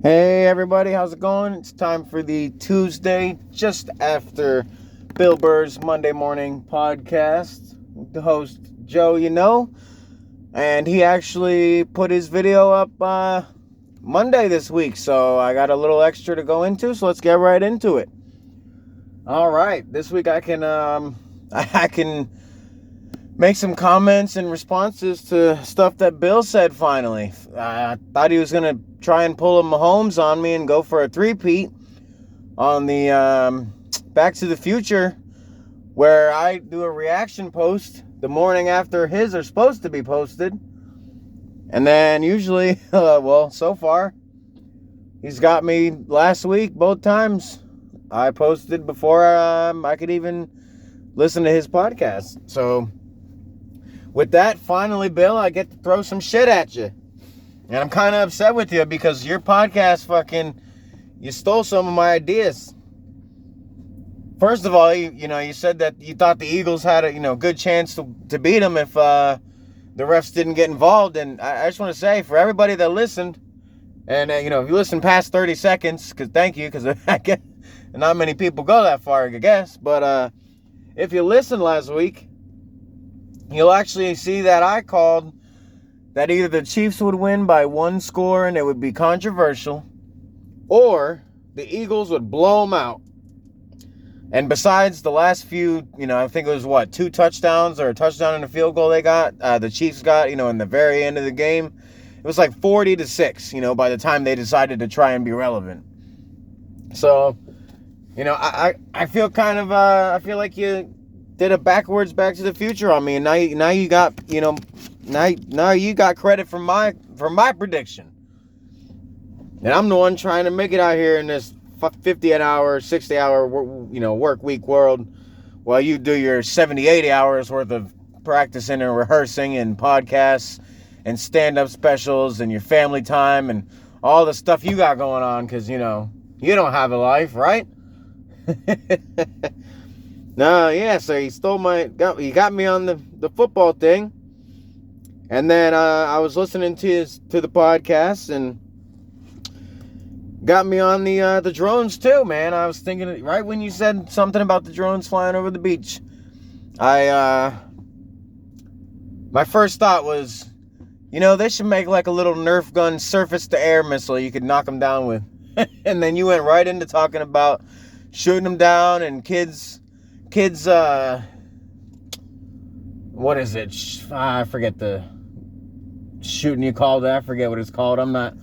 Hey everybody, how's it going? It's time for the Tuesday just after Bill Burr's Monday morning podcast with the host Joe, and he actually put his video up Monday this week, so I got a little extra to go into, so let's get right into it. All right, this week I can make some comments and responses to stuff that Bill said finally. I thought he was going to try and pull a Mahomes on me and go for a three-peat on the Back to the Future, where I do a reaction post the morning after his are supposed to be posted. And then usually, so far, he's got me last week both times. I posted before I could even listen to his podcast. So with that, finally, Bill, I get to throw some shit at you. And I'm kind of upset with you because your podcast you stole some of my ideas. First of all, you said that you thought the Eagles had a, good chance to beat them if the refs didn't get involved. And I just want to say, for everybody that listened, and, if you listen past 30 seconds, thank you, because I get not many people go that far, I guess. But if you listened last week, you'll actually see that I called that either the Chiefs would win by one score and it would be controversial, or the Eagles would blow them out. And besides the last few, I think it was, 2 touchdowns or a touchdown and a field goal they got, the Chiefs got, in the very end of the game. It was like 40-6, by the time they decided to try and be relevant. So, I feel I feel like you did a backwards Back to the Future on me, and now you got, now you got credit for my prediction. And I'm the one trying to make it out here in this 50-hour, 60-hour, work week world, while you do your 70, 80 hours worth of practicing and rehearsing and podcasts and stand-up specials and your family time and all the stuff you got going on, because, you don't have a life, right? No, yeah, so he he got me on the football thing. And then I was listening to the podcast and got me on the drones too, man. I was thinking, right when you said something about the drones flying over the beach, my first thought was, they should make like a little Nerf gun surface-to-air missile you could knock them down with. And then you went right into talking about shooting them down and kids, what is it? I forget the shooting you called it. I forget what it's called. I'm not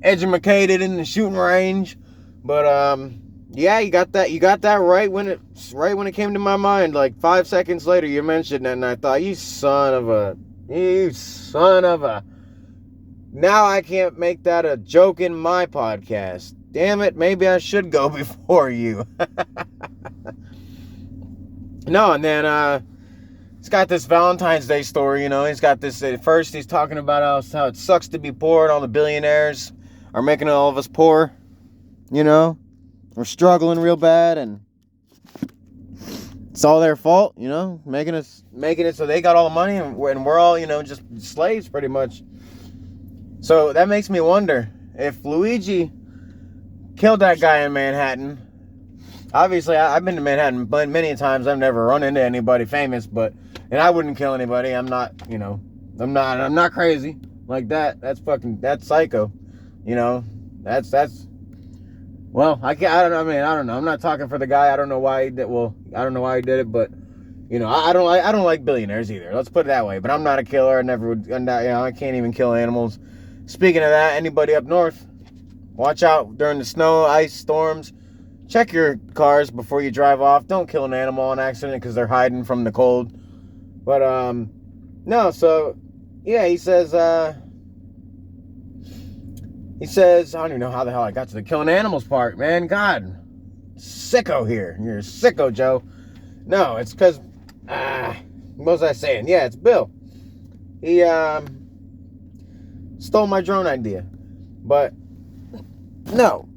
educated in the shooting range, but yeah, you got that right when it came to my mind. Like 5 seconds later, you mentioned it, and I thought, you son of a. Now I can't make that a joke in my podcast. Damn it, maybe I should go before you. No, and then he's got this Valentine's Day story, he's got this, at first he's talking about how it sucks to be poor and all the billionaires are making all of us poor, we're struggling real bad and it's all their fault, making it so they got all the money and we're all, just slaves pretty much. So that makes me wonder if Luigi killed that guy in Manhattan. Obviously, I've been to Manhattan many times. I've never run into anybody famous, and I wouldn't kill anybody. I'm not, I'm not crazy like that. That's psycho. Well, I don't know. I'm not talking for the guy. I don't know why he did. Well, I don't know why he did it, but I don't like billionaires either. Let's put it that way. But I'm not a killer. I never would. I can't even kill animals. Speaking of that, anybody up north, watch out during the snow, ice, storms. Check your cars before you drive off. Don't kill an animal on accident because they're hiding from the cold. But, no, so, yeah, he says, I don't even know how the hell I got to the killing animals part, man. God, sicko here. You're a sicko, Joe. No, it's because, what was I saying? Yeah, it's Bill. He, stole my drone idea. But, no,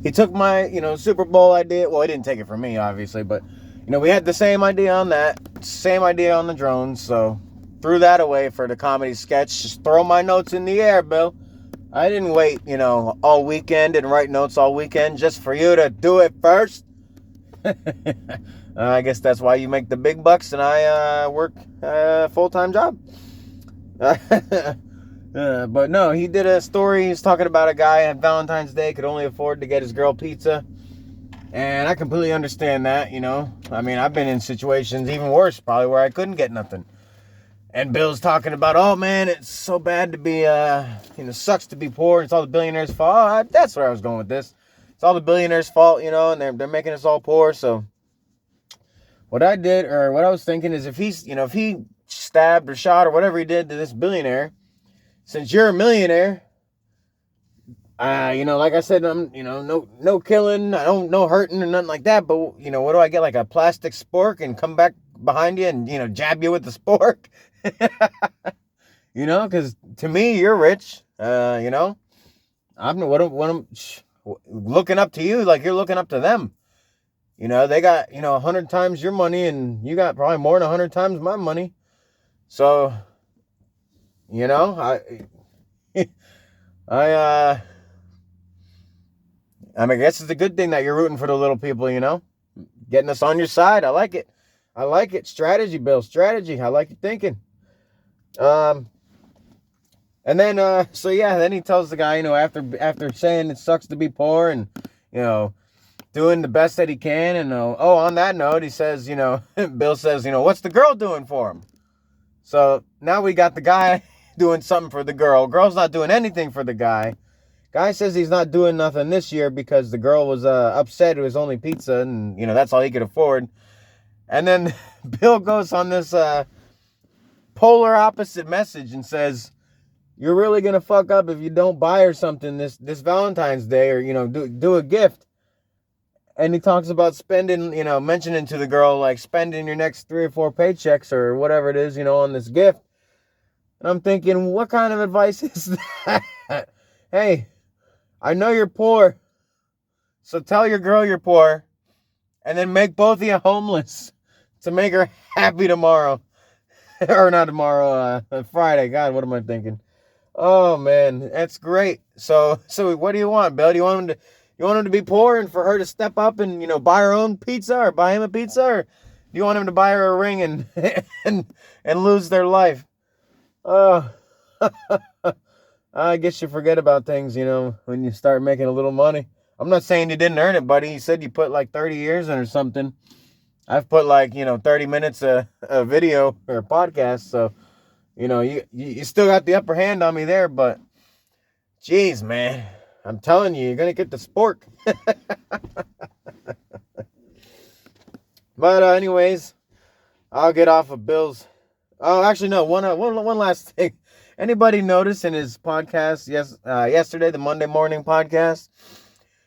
he took my, Super Bowl idea. Well, he didn't take it from me, obviously, but, we had the same idea on that, same idea on the drones, so threw that away for the comedy sketch. Just throw my notes in the air, Bill. I didn't wait, all weekend and write notes all weekend just for you to do it first. I guess that's why you make the big bucks and I work a full-time job. But no, he did a story. He's talking about a guy on Valentine's Day could only afford to get his girl pizza. And I completely understand that, I mean, I've been in situations even worse, probably, where I couldn't get nothing. And Bill's talking about, oh man, it's so bad to be, sucks to be poor. It's all the billionaires' fault. Oh, that's where I was going with this. It's all the billionaires' fault, and they're making us all poor. So what I did, or what I was thinking is, if if he stabbed or shot or whatever he did to this billionaire, since you're a millionaire, like I said, I'm, no killing, I don't, no hurting or nothing like that. But, what do I get? Like a plastic spork and come back behind you and, jab you with the spork? Because to me, you're rich. I'm looking up to you like you're looking up to them. They got, 100 times your money and you got probably more than 100 times my money. So, I guess it's a good thing that you're rooting for the little people, getting us on your side. I like it. Strategy, Bill. Strategy. I like your thinking. And then, so yeah, then he tells the guy, after saying it sucks to be poor and, doing the best that he can. And, on that note, he says, Bill says, what's the girl doing for him? So now we got the guy doing something for the girl. Girl's not doing anything for the guy. Guy says he's not doing nothing this year because the girl was upset it was only pizza and, that's all he could afford. And then Bill goes on this polar opposite message and says, you're really going to fuck up if you don't buy her something this Valentine's Day or, do a gift. And he talks about spending, mentioning to the girl, like, spending your next 3 or 4 paychecks or whatever it is, on this gift. And I'm thinking, what kind of advice is that? Hey, I know you're poor, so tell your girl you're poor, and then make both of you homeless to make her happy tomorrow. Or not tomorrow, Friday. God, what am I thinking? Oh, man, that's great. So what do you want, Bill? Do you want him to be poor and for her to step up and, buy her own pizza or buy him a pizza? Or do you want him to buy her a ring and and lose their life? Oh, I guess you forget about things, when you start making a little money. I'm not saying you didn't earn it, buddy. You said you put like 30 years in or something. I've put like, 30 minutes a video or a podcast. So, you still got the upper hand on me there. But, geez, man, I'm telling you, you're going to get the spork. But anyways, I'll get off of Bill's. Oh, actually, no, one last thing. Anybody notice in his podcast yesterday, the Monday morning podcast,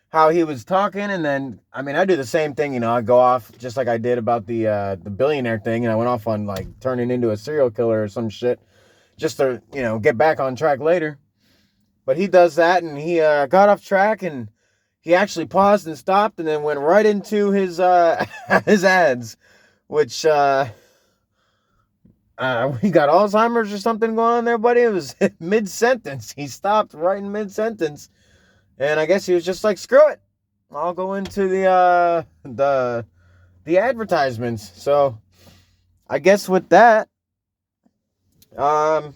how he was talking? And then, I mean, I do the same thing, I go off just like I did about the billionaire thing, and I went off on like turning into a serial killer or some shit just to, get back on track later. But he does that, and he got off track, and he actually paused and stopped and then went right into his his ads, which he got Alzheimer's or something going on there, buddy. It was mid-sentence. He stopped right in mid-sentence. And I guess he was just like, screw it. I'll go into the advertisements. So I guess with that, I'll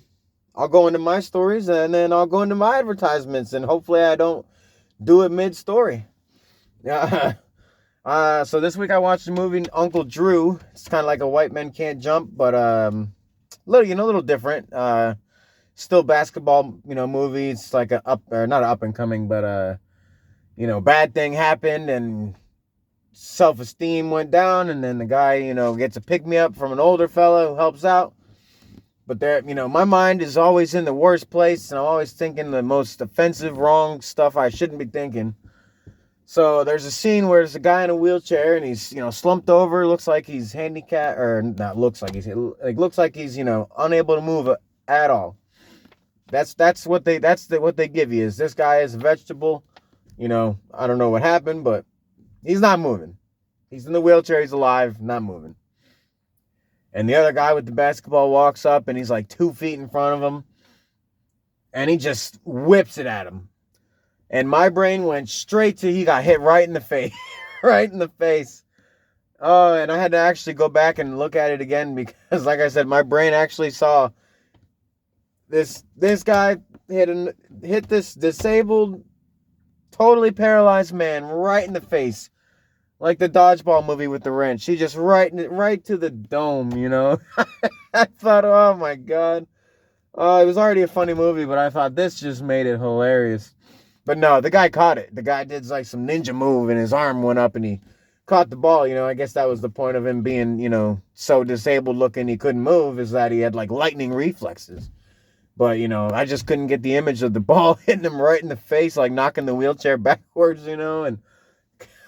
go into my stories and then I'll go into my advertisements, and hopefully I don't do it mid-story. So this week I watched the movie Uncle Drew. It's kind of like a White Men Can't Jump, but little different. Still basketball, movie. It's like not an up and coming, but bad thing happened and self-esteem went down, and then the guy, gets a pick-me-up from an older fella who helps out. But there, my mind is always in the worst place, and I'm always thinking the most offensive, wrong stuff I shouldn't be thinking. So there's a scene where there's a guy in a wheelchair and he's, slumped over. Looks like he's handicapped, or not looks like he's, looks like he's, unable to move at all. That's what they give you, is this guy is a vegetable. I don't know what happened, but he's not moving. He's in the wheelchair. He's alive, not moving. And the other guy with the basketball walks up and he's like 2 feet in front of him. and he just whips it at him. And my brain went straight to, he got hit right in the face. Right in the face. Oh, and I had to actually go back and look at it again because, like I said, my brain actually saw this guy hit this disabled, totally paralyzed man right in the face. Like the dodgeball movie with the wrench. He just right to the dome, you know. I thought, oh my God. It was already a funny movie, but I thought this just made it hilarious. But no, the guy caught it. The guy did like some ninja move and his arm went up and he caught the ball. You know, I guess that was the point of him being, you know, so disabled looking he couldn't move, is that he had like lightning reflexes. But, you know, I just couldn't get the image of the ball hitting him right in the face, like knocking the wheelchair backwards, you know. And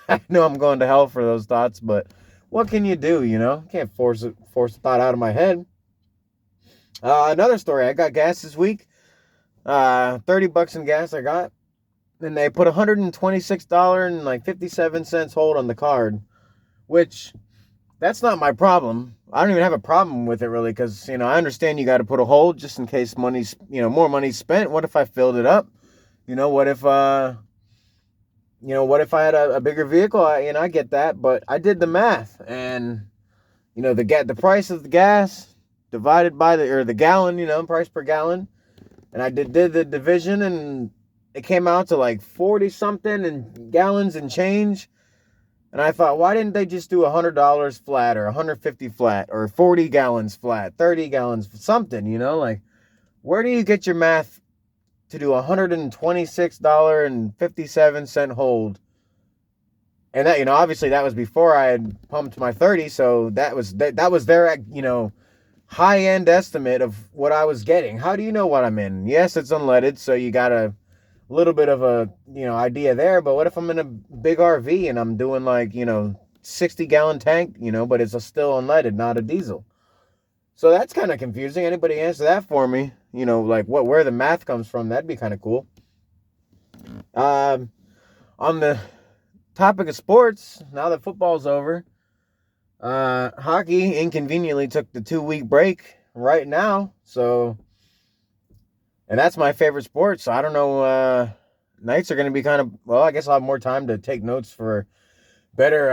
I know I'm going to hell for those thoughts, but what can you do, you know? Can't force a thought out of my head. Another story, I got gas this week. $30 in gas I got. And they put $126.57 hold on the card, which that's not my problem. I don't even have a problem with it really, because, you know, I understand you got to put a hold just in case money's, you know, more money's spent. What if I filled it up? You know, what if I had a bigger vehicle? I get that, but I did the math, and, you know, the price of the gas divided by the gallon, you know, price per gallon, and I did the division, and it came out to like 40 something in gallons and change. And I thought, why didn't they just do $100 flat or 150 flat or 40 gallons flat, 30 gallons, something, you know? Like, where do you get your math to do $126.57 hold? And that, you know, obviously that was before I had pumped my 30, so that was their, you know, high-end estimate of what I was getting. How do you know what I'm in? Yes, it's unleaded, so you got a little bit of a, you know, idea there, but what if I'm in a big RV and I'm doing like, you know, 60-gallon tank, you know, but it's still unleaded, not a diesel. So that's kind of confusing. Anybody answer that for me? You know, like where the math comes from, that'd be kind of cool. On the topic of sports, now that football's over, hockey inconveniently took the 2-week break right now, so, and that's my favorite sport, so I don't know, nights are going to be kind of, well, I guess I'll have more time to take notes for better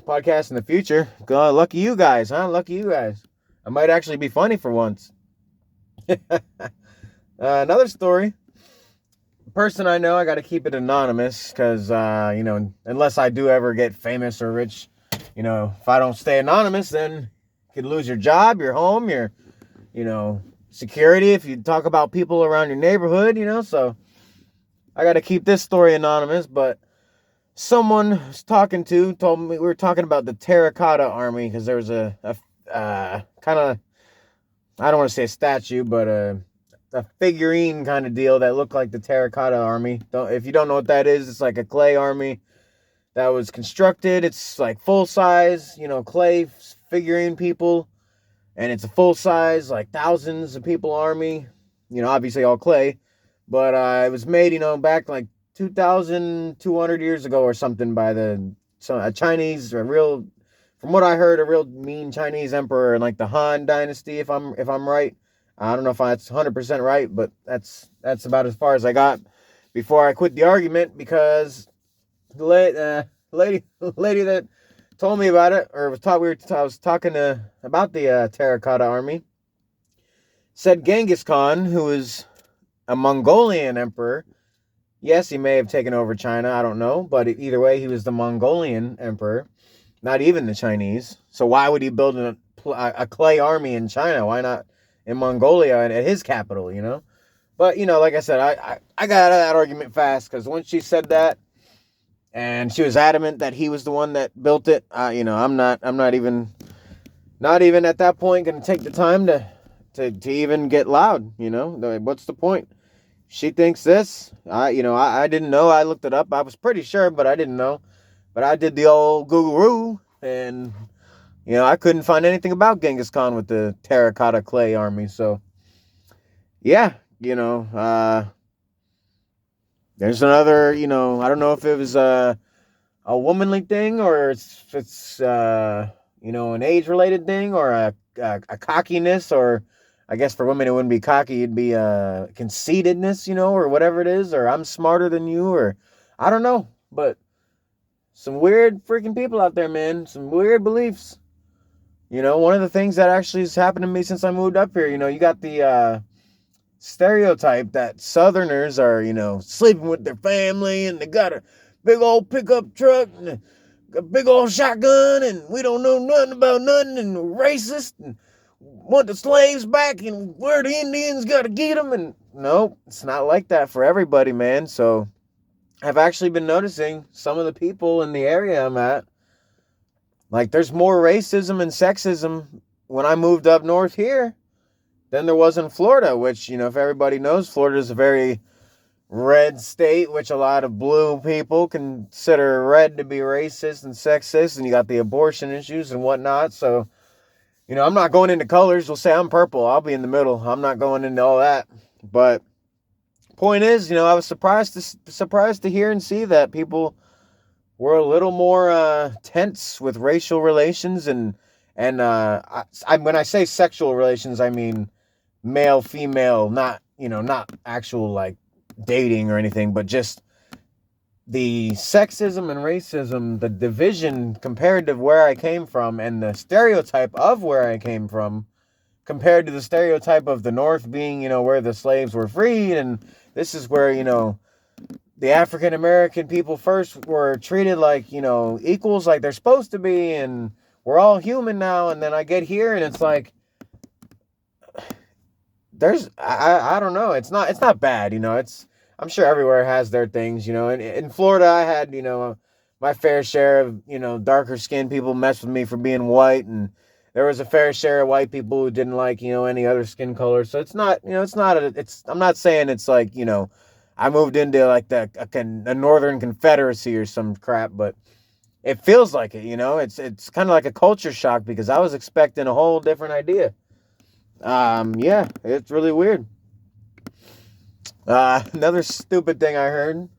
podcasts in the future. God, lucky you guys, huh? Lucky you guys. I might actually be funny for once. Another story. A person I know, I got to keep it anonymous because, you know, unless I do ever get famous or rich, you know, if I don't stay anonymous, then you could lose your job, your home, your, you know, security if you talk about people around your neighborhood, you know, so I got to keep this story anonymous. But someone I was talking to told me, we were talking about the terracotta army, because there was a kind of, I don't want to say a statue, but a figurine kind of deal that looked like the terracotta army. If you don't know what that is, it's like a clay army that was constructed. It's like full size, you know, clay figurine people. And it's a full-size, like, thousands of people army. You know, obviously all clay. But it was made, you know, back like 2,200 years ago or something by a Chinese, from what I heard, a real mean Chinese emperor in like the Han Dynasty, if I'm right. I don't know if that's 100% right, but that's about as far as I got before I quit the argument, because the lady that told me about it, or I was talking about the terracotta army, said Genghis Khan, who was a Mongolian emperor. Yes, he may have taken over China, I don't know, but either way, he was the Mongolian emperor, not even the Chinese. So why would he build a clay army in China? Why not in Mongolia at his capital, you know? But, you know, like I said, I got out of that argument fast, because once she said that, and she was adamant that he was the one that built it, you know, I'm not even at that point going to take the time to even get loud, you know? What's the point? She thinks this. I didn't know. I looked it up. I was pretty sure, but I didn't know. But I did the old Google-roo, and, you know, I couldn't find anything about Genghis Khan with the terracotta clay army. So, yeah, you know, there's another, you know, I don't know if it was a womanly thing, or it's you know, an age-related thing, or a cockiness, or I guess for women it wouldn't be cocky, it'd be conceitedness, or whatever it is, or I'm smarter than you, or I don't know. But some weird freaking people out there, man. Some weird beliefs. One of the things that actually has happened to me since I moved up here, you got the stereotype that Southerners are, sleeping with their family and they got a big old pickup truck and a big old shotgun and we don't know nothing about nothing and we're racist and want the slaves back and where the Indians got to get them. And no, it's not like that for everybody, man. So I've actually been noticing some of the people in the area I'm at, like there's more racism and sexism when I moved up north here than there was in Florida, which, if everybody knows, Florida is a very red state, which a lot of blue people consider red to be racist and sexist, and you got the abortion issues and whatnot. So, I'm not going into colors. We'll say I'm purple. I'll be in the middle. I'm not going into all that. But point is, I was surprised to hear and see that people were a little more tense with racial relations and when I say sexual relations, I mean male, female, not actual like dating or anything, but just the sexism and racism, the division compared to where I came from and the stereotype of where I came from compared to the stereotype of the North being, where the slaves were freed. And this is where, the African American people first were treated like, equals, like they're supposed to be. And we're all human now. And then I get here and it's like, I don't know. It's not bad. I'm sure everywhere has their things, in Florida, I had, my fair share of, darker skinned people mess with me for being white. And there was a fair share of white people who didn't like, any other skin color. So it's not, I'm not saying it's like, I moved into like a Northern Confederacy or some crap, but it feels like it, it's kind of like a culture shock because I was expecting a whole different idea. Yeah, it's really weird. Another stupid thing I heard.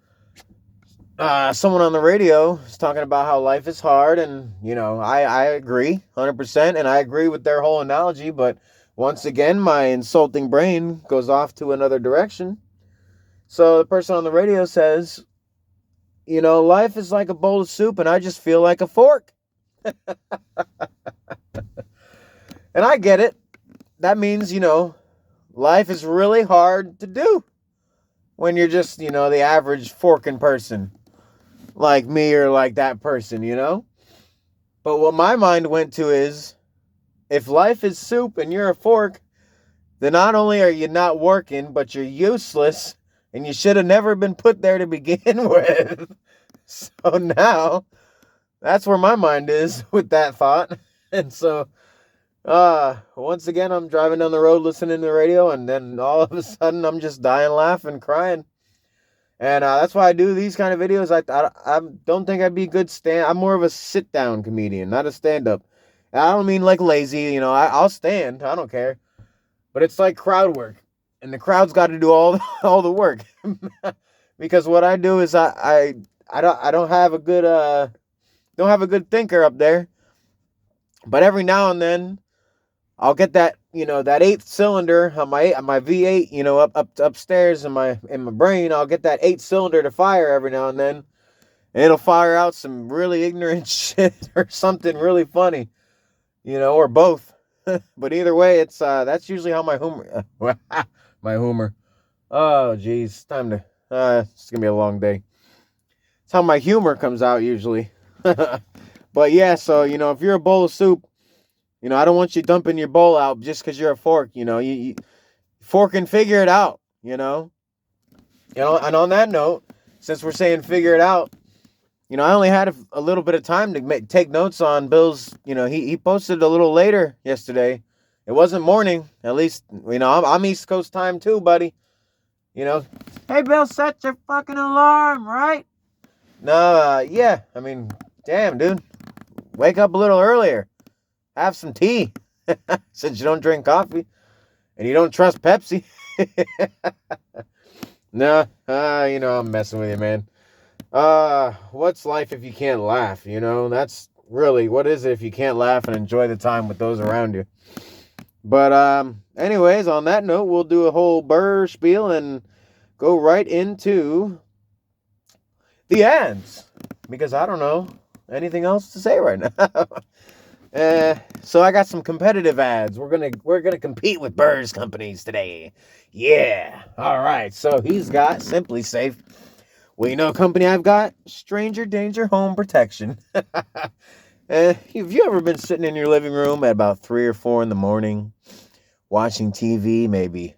Someone on the radio is talking about how life is hard, and I agree 100%, and I agree with their whole analogy. But once again, my insulting brain goes off to another direction. So the person on the radio says, life is like a bowl of soup, and I just feel like a fork. And I get it. That means, life is really hard to do when you're just, the average forking person like me or like that person, But what my mind went to is, if life is soup and you're a fork, then not only are you not working, but you're useless and you should have never been put there to begin with. So now, that's where my mind is with that thought. And so, once again, I'm driving down the road listening to the radio, and then all of a sudden I'm just dying laughing, crying. And that's why I do these kind of videos. I don't think I'd be a good I'm more of a sit-down comedian, not a stand-up. I don't mean like lazy, I'll stand, I don't care. But it's like crowd work, and the crowd's got to do all the work. Because what I do is I don't have a good thinker up there. But every now and then I'll get that, that 8th cylinder on my V8, up upstairs in my brain. I'll get that 8th cylinder to fire every now and then. And it'll fire out some really ignorant shit or something really funny, or both. But either way, it's that's usually how my humor. Oh, geez, time to. It's gonna be a long day. It's how my humor comes out usually. But yeah, so if you're a bowl of soup, I don't want you dumping your bowl out just because you're a fork. You fork and figure it out. And on that note, since we're saying figure it out, I only had a little bit of time to take notes on Bill's. He posted a little later yesterday. It wasn't morning, at least. I'm East Coast time too, buddy. Hey Bill, set your fucking alarm, right? No, yeah. I mean, damn, dude, wake up a little earlier. Have some tea, since you don't drink coffee, and you don't trust Pepsi. No, I'm messing with you, man. What's life if you can't laugh? That's really, what is it if you can't laugh and enjoy the time with those around you? But anyways, on that note, we'll do a whole Burr spiel and go right into the ads, because I don't know anything else to say right now. So I got some competitive ads. We're gonna compete with Burr's companies today. Yeah. All right. So he's got Simply Safe. Well, you know, company I've got, Stranger Danger Home Protection. Have you ever been sitting in your living room at about 3 or 4 in the morning, watching TV, maybe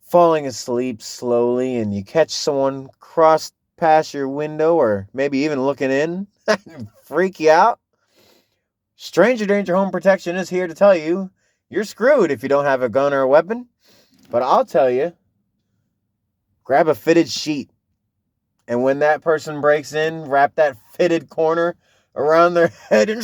falling asleep slowly, and you catch someone cross past your window, or maybe even looking in, freak you out? Stranger Danger Home Protection is here to tell you you're screwed if you don't have a gun or a weapon. But I'll tell you, grab a fitted sheet. And when that person breaks in, wrap that fitted corner around their head and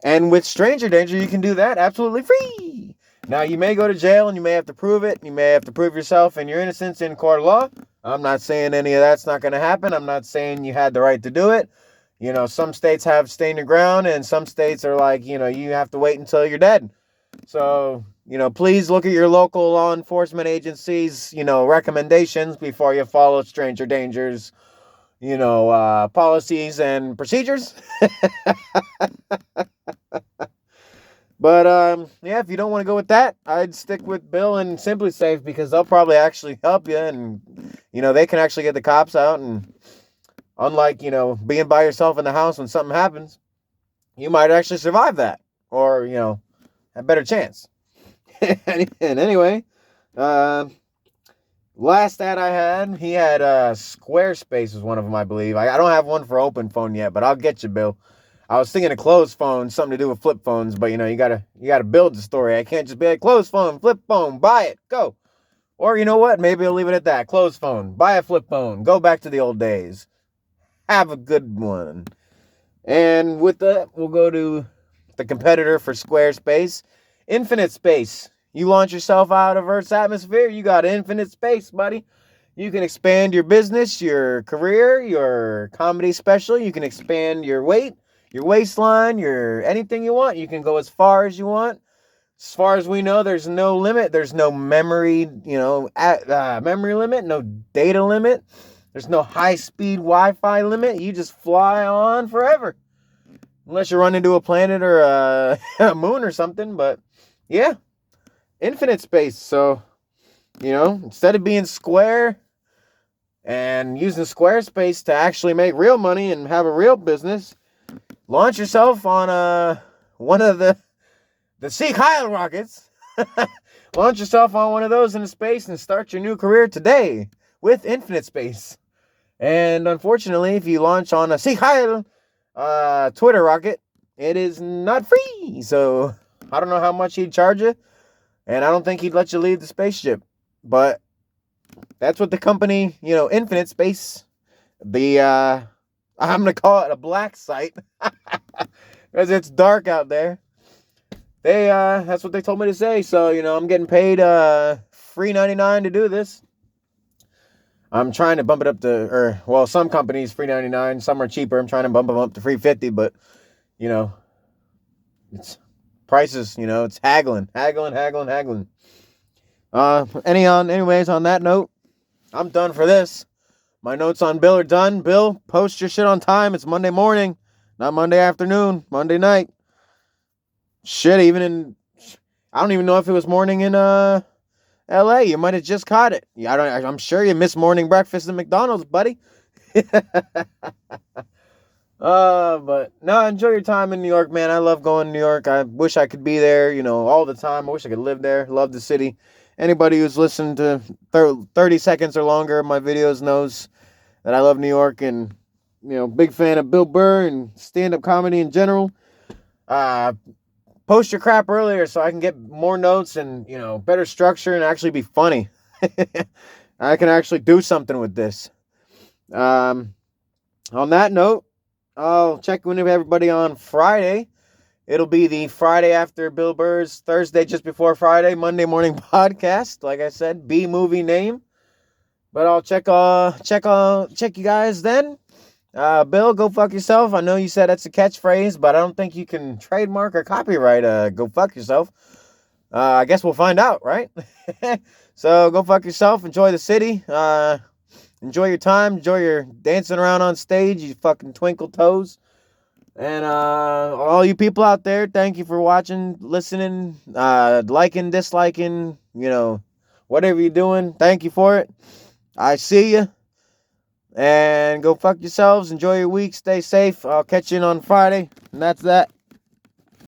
and with Stranger Danger, you can do that absolutely free. Now, you may go to jail and you may have to prove it. You may have to prove yourself and your innocence in court of law. I'm not saying any of that's not going to happen. I'm not saying you had the right to do it. You know, some states have stand your ground, and some states are like, you know, you have to wait until you're dead. So, you know, please look at your local law enforcement agencies, you know, recommendations before you follow Stranger Danger's, you know, policies and procedures. But, yeah, if you don't want to go with that, I'd stick with Bill and Simply Safe, because they'll probably actually help you, and, you know, they can actually get the cops out, and unlike, you know, being by yourself in the house when something happens, you might actually survive that, or, you know, have a better chance. And anyway, last ad I had, he had Squarespace was one of them, I believe. I don't have one for open phone yet, but I'll get you, Bill. I was thinking of closed phone, something to do with flip phones, but you know, you gotta build the story. I can't just be like, closed phone, flip phone, buy it, go. Or you know what? Maybe I'll leave it at that. Closed phone, buy a flip phone, go back to the old days. Have a good one. And with that, we'll go to the competitor for Squarespace, Infinite Space. You launch yourself out of Earth's atmosphere, you got infinite space, buddy. You can expand your business, your career, your comedy special. You can expand your weight, your waistline, your anything you want. You can go as far as you want. As far as we know, there's no limit. There's no memory, you know, memory limit, no data limit. There's no high-speed Wi-Fi limit. You just fly on forever. Unless you run into a planet or a moon or something. But, yeah, infinite space. So, you know, instead of being square and using Squarespace to actually make real money and have a real business, launch yourself on one of the Seek Heil rockets. Launch yourself on one of those into space and start your new career today with Infinite Space. And unfortunately, if you launch on a Seek Heil Twitter rocket, it is not free. So I don't know how much he'd charge you, and I don't think he'd let you leave the spaceship. But that's what the company, you know, Infinite Space, I'm going to call it a black site because it's dark out there. That's what they told me to say. So, you know, I'm getting paid free $99 to do this. I'm trying to bump it up to, some companies free $99, some are cheaper. I'm trying to bump them up to free $50, but you know, it's prices, you know, it's haggling. Anyways, on that note, I'm done for this. My notes on Bill are done. Bill, post your shit on time. It's Monday morning, not Monday afternoon, Monday night. Shit, I don't even know if it was morning in LA. You might have just caught it. I'm sure you missed morning breakfast at McDonald's, buddy. But no, enjoy your time in New York, man. I love going to New York. I wish I could be there, you know, all the time. I wish I could live there. Love the city. Anybody who's listened to 30 seconds or longer of my videos knows that I love New York, and, you know, big fan of Bill Burr and stand-up comedy in general. Post your crap earlier so I can get more notes and, you know, better structure and actually be funny. I can actually do something with this. On that note, I'll check in with everybody on Friday. It'll be the Friday after Bill Burr's Thursday just before Friday, Monday morning podcast. Like I said, B movie name. But I'll check you guys then. Bill, go fuck yourself. I know you said that's a catchphrase, but I don't think you can trademark or copyright go fuck yourself. I guess we'll find out, right? So go fuck yourself. Enjoy the city. Enjoy your time. Enjoy your dancing around on stage, you fucking twinkle toes. And all you people out there, thank you for watching, listening, liking, disliking, whatever you're doing. Thank you for it. I see you. And go fuck yourselves. Enjoy your week. Stay safe. I'll catch you on Friday. And that's that.